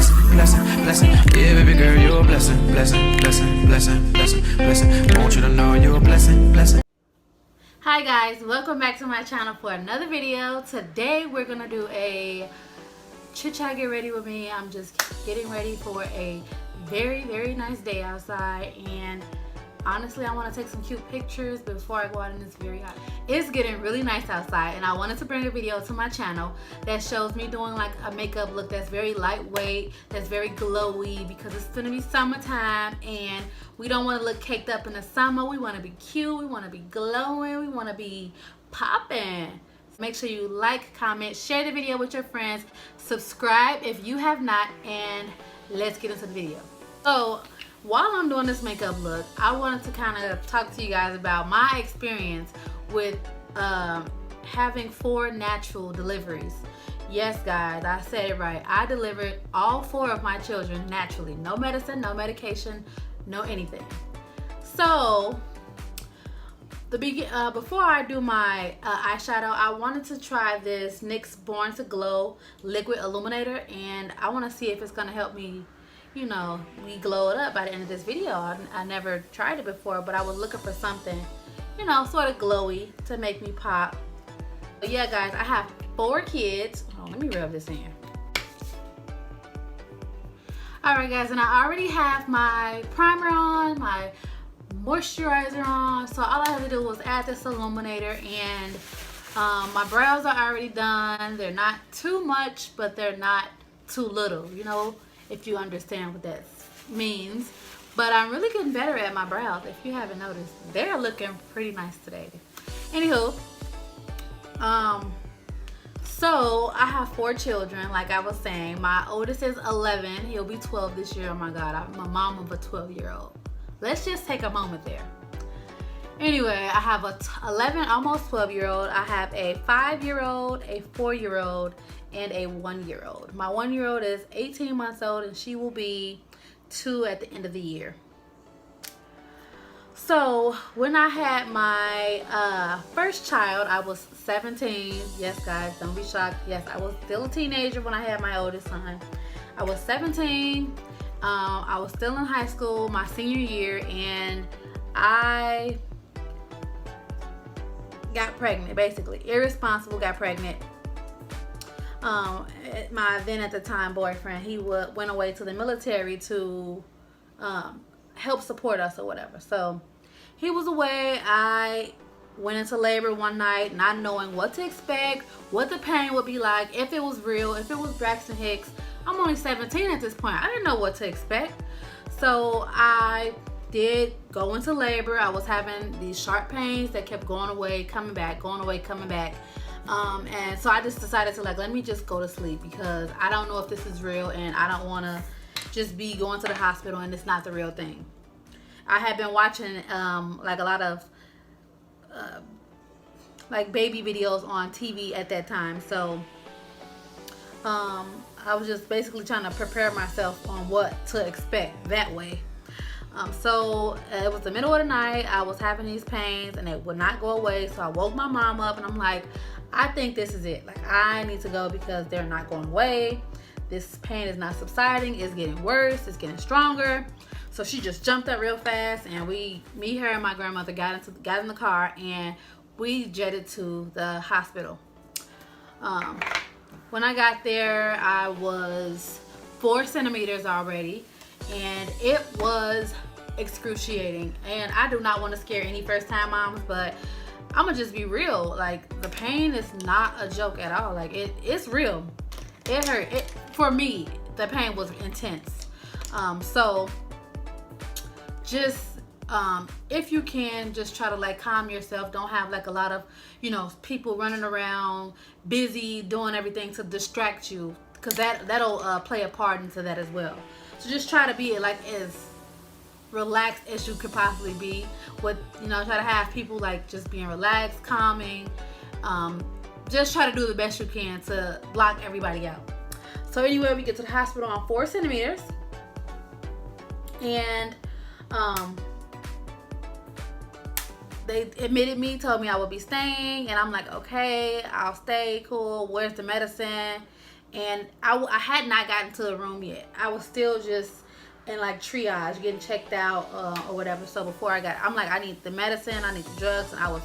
blessing, blessing, blessing. Yeah, baby girl, you're a blessing, blessing, blessing, blessing, blessing, blessing. Want you to know you're a blessing, blessing. Hi guys, welcome back to my channel for another video. Today we're gonna do a chit chat, get ready with me. I'm just getting ready for a very nice day outside, and honestly I want to take some cute pictures before I go out, and it's very hot. It's getting really nice outside, and I wanted to bring a video to my channel that shows me doing like a makeup look that's very lightweight, that's very glowy, because it's gonna be summertime and we don't want to look caked up in the summer. We want to be cute, we want to be glowing, we want to be popping. Make sure you like, comment, share the video with your friends, subscribe if you have not, and let's get into the video. So while I'm doing this makeup look, I wanted to kind of talk to you guys about my experience with having 4 natural deliveries. Yes guys, I said it right. I delivered all 4 of my children naturally. No medicine, no medication, no anything. So before I do my eyeshadow, I wanted to try this NYX Born to Glow liquid illuminator, and I want to see if it's going to help me, you know, we glow it up by the end of this video. I never tried it before, but I was looking for something, you know, sort of glowy to make me pop. But yeah guys, I have 4 kids. Oh, let me rub this in. Alright guys, and I already have my primer on, my moisturizer on, so all I had to do was add this illuminator, and my brows are already done. They're not too much, but they're not too little, you know, if you understand what that means. But I'm really getting better at my brows. If you haven't noticed, they're looking pretty nice today. Anywho, so I have 4 children, like I was saying. My oldest is 11. He'll be 12 this year. Oh my God, I'm a mom of a 12-year-old. Let's just take a moment there. Anyway, I have a 11, almost 12-year-old. I have a 5-year-old, a 4-year-old, and a 1-year-old. My 1-year-old is 18 months old, and she will be 2 at the end of the year. So when I had my first child, I was 17. Yes guys, don't be shocked. Yes, I was still a teenager when I had my oldest son. I was 17. I was still in high school, my senior year, and I got pregnant, basically. Irresponsible, got pregnant. My then at the time boyfriend, he went away to the military to help support us or whatever. So he was away. I went into labor one night not knowing what to expect, what the pain would be like, if it was real, if it was Braxton Hicks. I'm only 17 at this point. I didn't know what to expect. So I did go into labor. I was having these sharp pains that kept going away, coming back, going away, coming back. And so I just decided to, like, let me just go to sleep, because I don't know if this is real, and I don't want to just be going to the hospital and it's not the real thing. I had been watching like a lot of like baby videos on TV at that time. So I was just basically trying to prepare myself on what to expect that way. So it was the middle of the night. I was having these pains and they would not go away. So I woke my mom up, and I'm like, I think this is it. Like, I need to go because they're not going away. This pain is not subsiding. It's getting worse. It's getting stronger. So she just jumped up real fast, and me, her, and my grandmother got in the car, and we jetted to the hospital. When I got there, I was 4 centimeters already, and it was excruciating. And I do not want to scare any first-time moms, but I'm gonna just be real. Like, the pain is not a joke at all. Like, it's real. It hurt. For me, the pain was intense. So just if you can, just try to like calm yourself. Don't have like a lot of, you know, people running around busy doing everything to distract you, because that'll play a part into that as well. So just try to be like as relaxed as you could possibly be. With, you know, try to have people like just being relaxed, calming. Just try to do the best you can to block everybody out. So anyway, we get to the hospital on 4 centimeters, and they admitted me, told me I would be staying, and I'm like, okay, I'll stay, cool. Where's the medicine? and I had not gotten to the room yet. I was still just in like triage, getting checked out or whatever. So before I'm like, I need the medicine, I need the drugs, and I was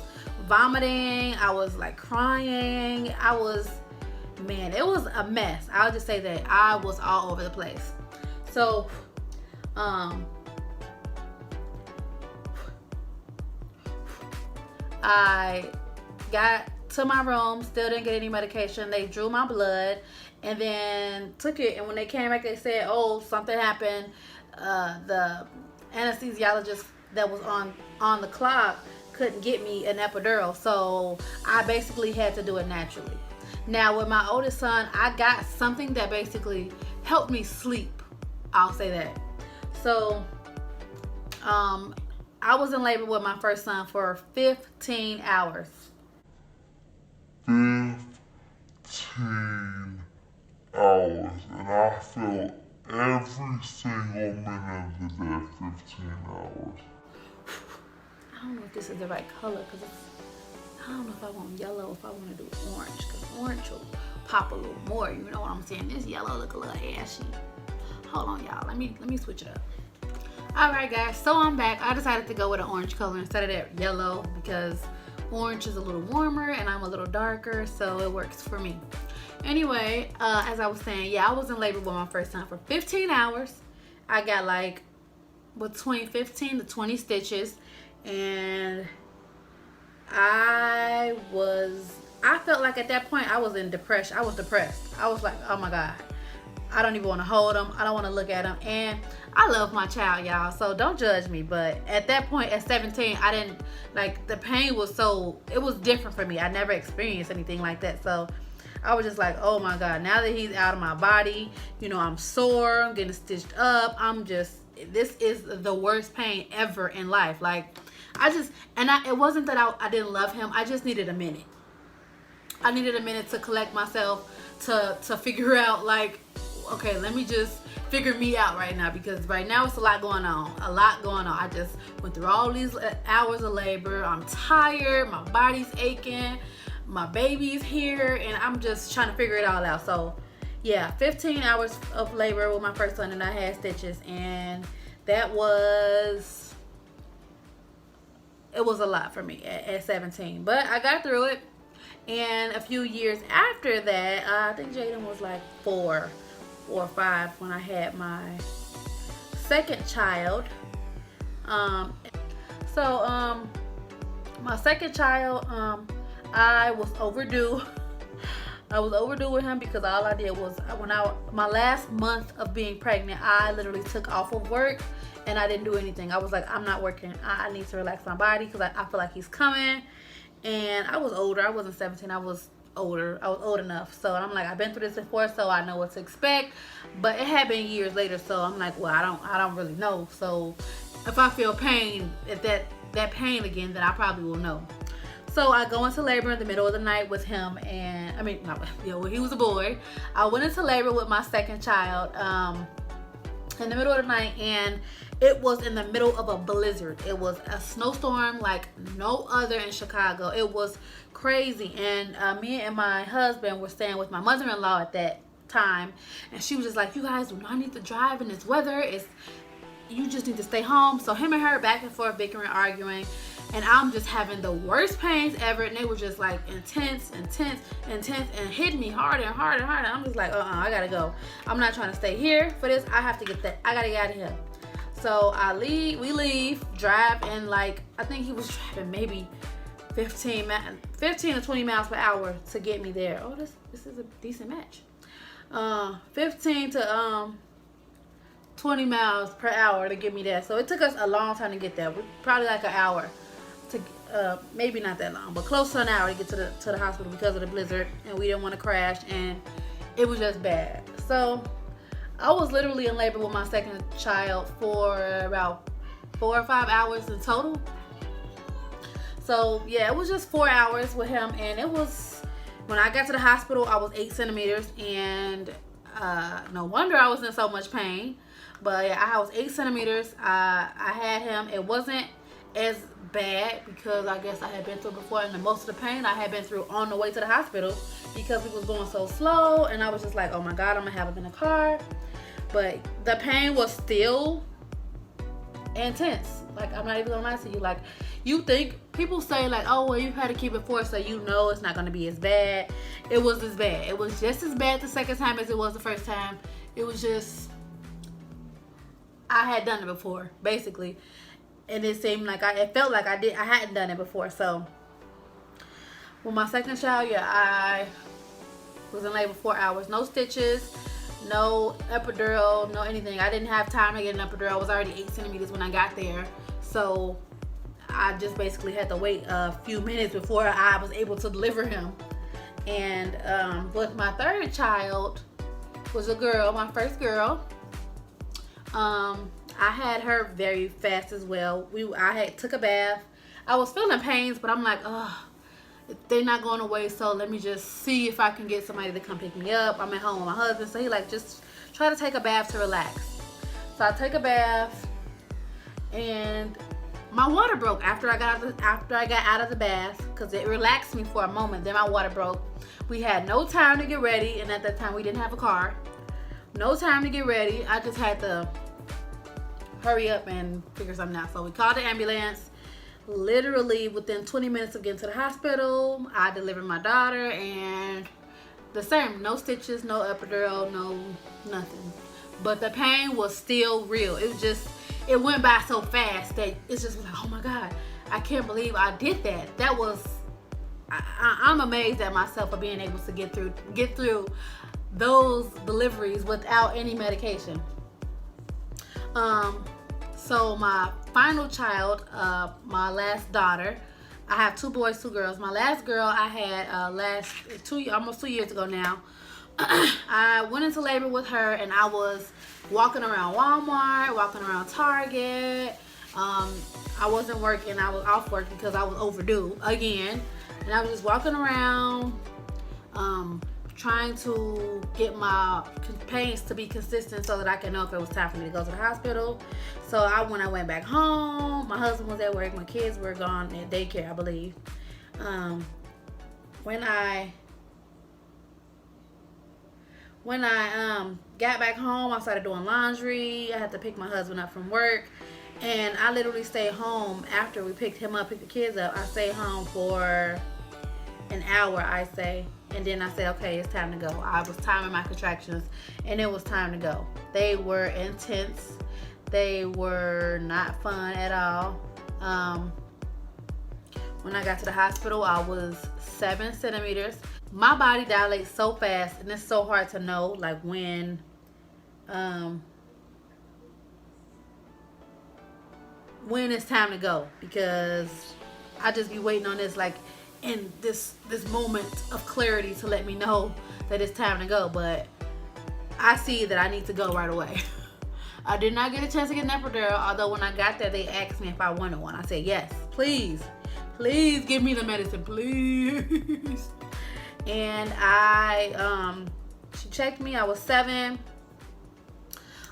vomiting, I was like crying, man, it was a mess. I'll just say that I was all over the place. So I got to my room, still didn't get any medication. They drew my blood and then took it, and when they came back, they said, oh, something happened. The anesthesiologist that was on the clock couldn't get me an epidural, so I basically had to do it naturally. Now with my oldest son, I got something that basically helped me sleep, I'll say that. So I was in labor with my first son for 15 hours. 15 hours, and I felt every single minute of the day, 15 hours. I don't know if this is the right color, because I don't know if I want yellow, if I want to do orange, because orange will pop a little more, you know what I'm saying? This yellow look a little ashy. Hold on, y'all, let me switch it up. All right, guys, so I'm back. I decided to go with an orange color instead of that yellow, because orange is a little warmer and I'm a little darker, so it works for me. Anyway, as I was saying, yeah, I was in labor with my first son for 15 hours. I got like between 15 to 20 stitches, and I felt like at that point I was in depression. I was depressed. I was like, oh my God, I don't even want to hold him. I don't want to look at him. And I love my child, y'all, so don't judge me. But at that point, at 17, I didn't, like, the pain was it was different for me. I never experienced anything like that. So I was just like, oh my God, now that he's out of my body, you know, I'm sore, I'm getting stitched up. This is the worst pain ever in life. Like, it wasn't that I didn't love him. I just needed a minute. I needed a minute to collect myself, to figure out, like, okay, let me just figure me out right now, because right now it's a lot going on. I just went through all these hours of labor. I'm tired, my body's aching, my baby's here, and I'm just trying to figure it all out. So yeah, 15 hours of labor with my first son, and I had stitches, and it was a lot for me at 17, but I got through it. And a few years after that, I think Jaden was like 4 or 5 when I had my second child. My second child, I was overdue. I was overdue with him, because all I did was, my last month of being pregnant, I literally took off of work and I didn't do anything. I was like, I'm not working. I need to relax my body, because I feel like he's coming. And I was older. I wasn't 17. I was older. I was old enough. So I'm like, I've been through this before, so I know what to expect. But it had been years later, so I'm like, well, I don't really know. So if I feel pain, if that pain again, then I probably will know. So I go into labor in the middle of the night with him, and he was a boy. I went into labor with my second child in the middle of the night, and it was in the middle of a blizzard. It was a snowstorm like no other in Chicago. It was crazy. And me and my husband were staying with my mother-in-law at that time, and she was just like, you guys do not need to drive in this weather. You just need to stay home. So him and her back and forth, bickering, arguing, and I'm just having the worst pains ever, and they were just like intense, and hitting me harder and harder and harder. I'm just like, I gotta go. I'm not trying to stay here for this. I have to get that. I gotta get out of here. So we leave, drive, and like, I think he was driving maybe 15 to 20 miles per hour to get me there. Oh, this is a decent match. 15 to 20 miles per hour to get me there. So it took us a long time to get there. Probably like an hour to, maybe not that long, but close to an hour to get to the hospital because of the blizzard, and we didn't want to crash, and it was just bad. So I was literally in labor with my second child for about 4 or 5 hours in total. So yeah, it was just 4 hours with him, and it was, when I got to the hospital, I was 8 centimeters, and no wonder I was in so much pain. But yeah, I was 8 centimeters. I had him. It wasn't as bad because I guess I had been through before, and most of the pain I had been through on the way to the hospital because we was going so slow, and I was just like, oh my God, I'm gonna have it in the car. But the pain was still intense. Like, I'm not even gonna lie to you. Like, you think, people say like, oh well, you had to keep it forced so you know it's not gonna be as bad. It was as bad. It was just as bad the second time as it was the first time. It was just, I had done it before, basically. And it seemed like it felt like I hadn't done it before. So with my second child, yeah, I was in labor 4 hours. No stitches, no epidural, no anything. I didn't have time to get an epidural. I was already 8 centimeters when I got there. So I just basically had to wait a few minutes before I was able to deliver him. And with my third child, was a girl, my first girl. I had her very fast as well. I took a bath. I was feeling pains, but I'm like, oh, they're not going away, so let me just see if I can get somebody to come pick me up. I'm at home with my husband, so he like, just try to take a bath to relax. So I take a bath, and my water broke after I got out of the bath, because it relaxed me for a moment. Then my water broke. We had no time to get ready, and at that time we didn't have a car. No time to get ready. I just had to hurry up and figure something out. So we called the ambulance. Literally within 20 minutes of getting to the hospital, I delivered my daughter, and the same, no stitches, no epidural, no nothing. But the pain was still real. It was just, it went by so fast that it's just like, oh my God, I can't believe I did that. That was, I'm amazed at myself for being able to get through those deliveries without any medication. So my final child, my last daughter, I have 2 boys, 2 girls. My last girl I had almost 2 years ago now. I went into labor with her, and I was walking around Walmart, walking around Target. I wasn't working. I was off work because I was overdue again. And I was just walking around, trying to get my pains to be consistent so that I can know if it was time for me to go to the hospital. So when I went back home, my husband was at work, my kids were gone at daycare, I believe. When I got back home, I started doing laundry. I had to pick my husband up from work, and I literally stayed home after we picked the kids up. I stayed home for an hour, I say. And then I said, okay, it's time to go. I was timing my contractions, and it was time to go. They were intense. They were not fun at all. When I got to the hospital, I was 7 centimeters. My body dilates so fast, and it's so hard to know, like, when it's time to go, because I just be waiting on this, like, in this moment of clarity to let me know that it's time to go. But I see that I need to go right away. I did not get a chance to get an epidural, although when I got there they asked me if I wanted one. I said yes, please give me the medicine, please. And she checked me. I was 7,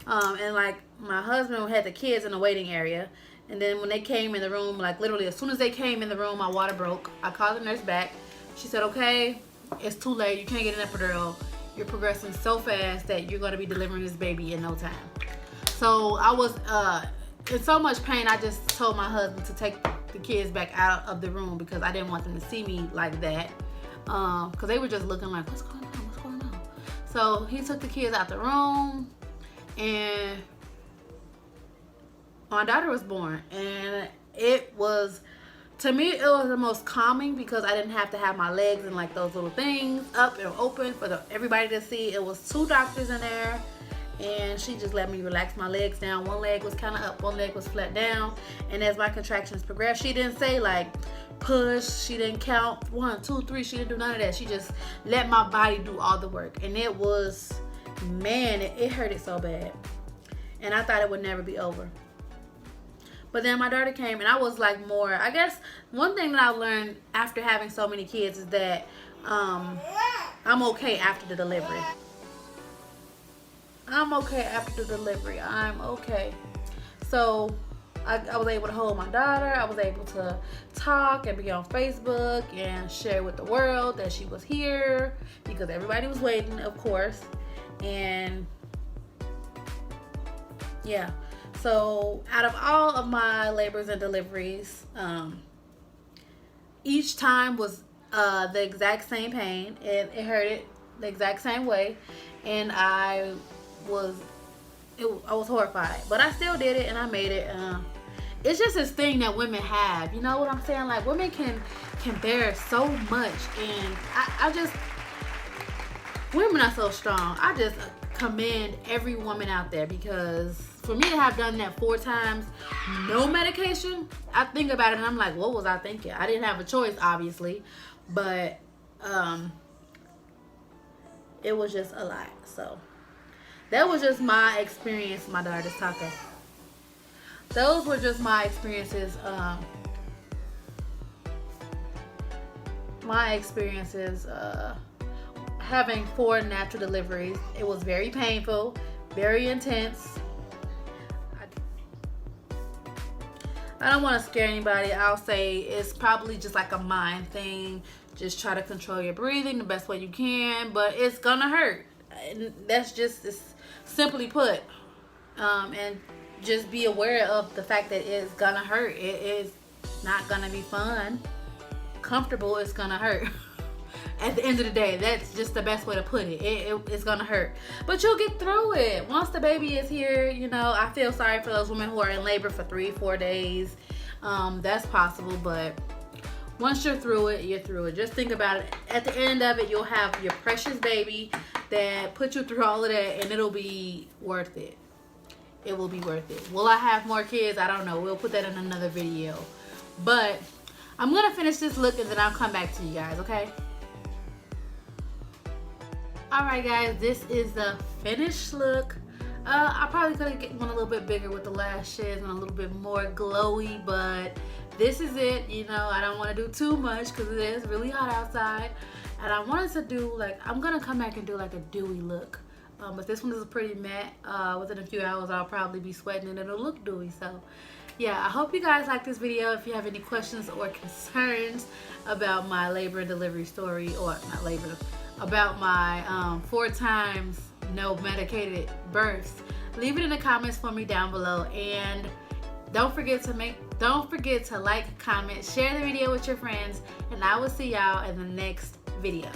and like, my husband had the kids in the waiting area. And then when they came in the room, like literally as soon as they came in the room, my water broke. I called the nurse back. She said, okay, it's too late. You can't get an epidural. You're progressing so fast that you're going to be delivering this baby in no time. So I was in so much pain, I just told my husband to take the kids back out of the room because I didn't want them to see me like that. Because they were just looking like, what's going on? What's going on? So he took the kids out the room, and my daughter was born. And it was, to me, it was the most calming because I didn't have to have my legs and like those little things up and open for everybody to see. It was 2 doctors in there, and she just let me relax my legs down. One leg was kind of up, one leg was flat down. And as my contractions progressed, she didn't say like push, she didn't count 1, 2, 3, she didn't do none of that. She just let my body do all the work. And it was, man, it hurted so bad, and I thought it would never be over. But then my daughter came, and I was like more, I guess one thing that I learned after having so many kids is that I'm okay after the delivery. I'm okay after the delivery. I'm okay. So I was able to hold my daughter. I was able to talk and be on Facebook and share with the world that she was here, because everybody was waiting, of course. And yeah, so out of all of my labors and deliveries, each time was the exact same pain. It hurted the exact same way, and I was horrified, but I still did it and I made it. It's just this thing that women have, you know what I'm saying? Like, women can bear so much, and I just, women are so strong. I just commend every woman out there, because for me to have done that 4 times, no medication, I think about it and I'm like, what was I thinking? I didn't have a choice, obviously, but it was just a lot. So that was just my experience. My daughter's talking. Those were just my experiences. Having 4 natural deliveries. It was very painful, very intense. I don't want to scare anybody. I'll say it's probably just like a mind thing. Just try to control your breathing the best way you can, but it's gonna hurt. And that's just simply put. And just be aware of the fact that it's gonna hurt. It is not gonna be fun, comfortable. It's gonna hurt. At the end of the day, that's just the best way to put it. It's gonna hurt, but you'll get through it. Once the baby is here, you know, I feel sorry for those women who are in labor for 3-4 days. That's possible, but once you're through it, you're through it. Just think about it. At the end of it, you'll have your precious baby that put you through all of that, and it'll be worth it. It will be worth it. Will I have more kids? I don't know. We'll put that in another video. But I'm gonna finish this look and then I'll come back to you guys, okay? Alright guys, this is the finished look. I probably could have get one a little bit bigger with the lashes and a little bit more glowy, but this is it. You know, I don't want to do too much because it is really hot outside. And I wanted to do, like, I'm going to come back and do like a dewy look. But this one is pretty matte. Within a few hours, I'll probably be sweating and it'll look dewy. So yeah, I hope you guys like this video. If you have any questions or concerns about my labor and delivery story, or not labor, about my 4 times no medicated births, leave it in the comments for me down below. And don't forget to like, comment, share the video with your friends, and I will see y'all in the next video.